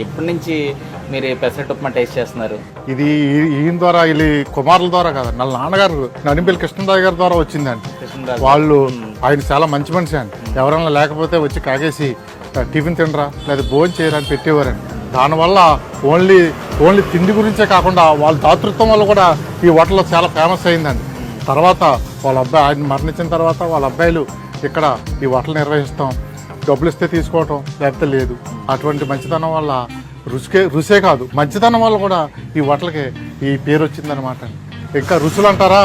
ఎప్పటి నుంచి మీరు పెసరట్టు ఉప్మా టేస్ట్ చేస్తున్నారు? ఇది ఈయన ద్వారా వీళ్ళ కుమారుల ద్వారా కదా, వాళ్ళ నాన్నగారు నడింపల్లి కృష్ణరాజు గారి ద్వారా వచ్చిందండి. వాళ్ళు ఆయన చాలా మంచి మనిషి అండి. ఎవరైనా లేకపోతే వచ్చి కాగేసి టిఫిన్ తినరా లేదా భోజనం చేయరా అని పెట్టేవారండి. దానివల్ల ఓన్లీ తిండి గురించే కాకుండా వాళ్ళ దాతృత్వం వల్ల కూడా ఈ హోటల్లో చాలా ఫేమస్ అయిందండి. తర్వాత వాళ్ళ అబ్బాయి ఆయన మరణించిన తర్వాత వాళ్ళ అబ్బాయిలు ఇక్కడ ఈ హోటల్ నిర్వహిస్తాం, డబ్బులు ఇస్తే తీసుకోవటం లేకపోతే లేదు. అటువంటి మంచితనం వల్ల రుచే కాదు మంచితనం వల్ల కూడా ఈ హోటల్కి ఈ పేరు వచ్చిందనమాట. ఇంకా రుచులు అంటారా,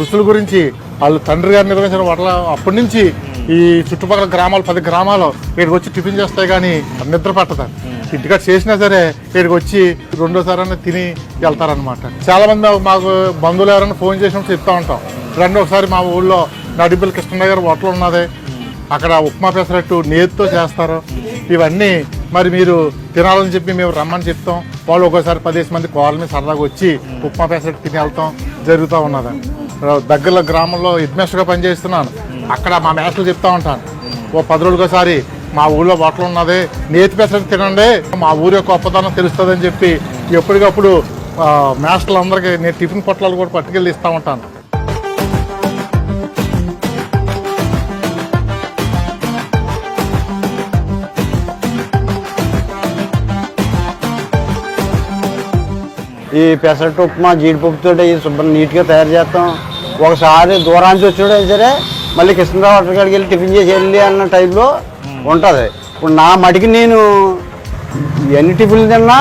రుచుల గురించి వాళ్ళు తండ్రి గారు నిర్వహించిన హోటల్ అప్పటి నుంచి ఈ చుట్టుపక్కల గ్రామాలు 10 గ్రామాలు ఇక్కడికి వచ్చి టిఫిన్ చేస్తాయి కానీ నిద్ర పట్టదండి. ఇంటికాడ చేసినా సరే ఇక్కడికి వచ్చి రెండోసారి తిని వెళ్తారనమాట. చాలా మంది మాకు బంధువులు ఎవరైనా ఫోన్ చేసినప్పుడు చెప్తా ఉంటాం, రండి ఒకసారి మా ఊళ్ళో నడింపల్లి కృష్ణయ్య గారు హోటల్ ఉన్నది, అక్కడ ఉప్మా పెసరట్టు నేతితో చేస్తారు. ఇవన్నీ మరి మీరు తినాలని చెప్పి మేము రమ్మని చెప్తాం. వాళ్ళు ఒక్కోసారి 10 మంది కాలనీ సరదాగా వచ్చి ఉప్మా పెసరట్టు తిని వెళ్తాం జరుగుతూ ఉన్నదండి. దగ్గరలో గ్రామంలో హెడ్ మాస్టర్గా పనిచేస్తున్నాను. అక్కడ మా మాస్టర్లు చెప్తా ఉంటాను, ఓ 10 రోజులకోసారి మా ఊళ్ళో హోటల్ ఉన్నది, నేతి పెసరట్టు తినండి, మా ఊరి యొక్క గొప్పతనం తెలుస్తుందని చెప్పి ఎప్పటికప్పుడు మాస్టర్లు అందరికీ నేను టిఫిన్ పొట్లాలు కూడా పట్టుకెళ్ళి ఇస్తూ ఉంటాను. ఈ పెసరట్టు ఉప్మా జీడిపప్పుతో శుభ్రం నీట్గా తయారు చేస్తాం. ఒకసారి దూరానికి వచ్చాడే సరే మళ్ళీ కృష్ణరావు హోటల్ కాడికి వెళ్ళి టిఫిన్ చేసి వెళ్ళి అన్న టైప్లో ఉంటుంది. ఇప్పుడు నా మటుకి నేను ఎన్ని టిఫిన్లు తిన్నా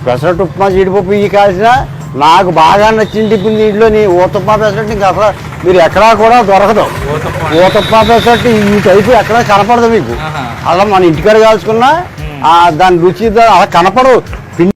పెసరట్టు ఉప్మా జీడిపప్పు ఇవి కాల్సిన నాకు బాగా నచ్చిన టిఫిన్ దీంట్లో ఊతప్పా పెసరట్టు ఇంకా అసలు మీరు ఎక్కడా కూడా దొరకదు. ఊతప్పా పెసరట్టు ఈ టైపు ఎక్కడా కనపడదు మీకు. అలా మన ఇంటికాడ కాల్చుకున్నా దాని రుచి అలా కనపడవు.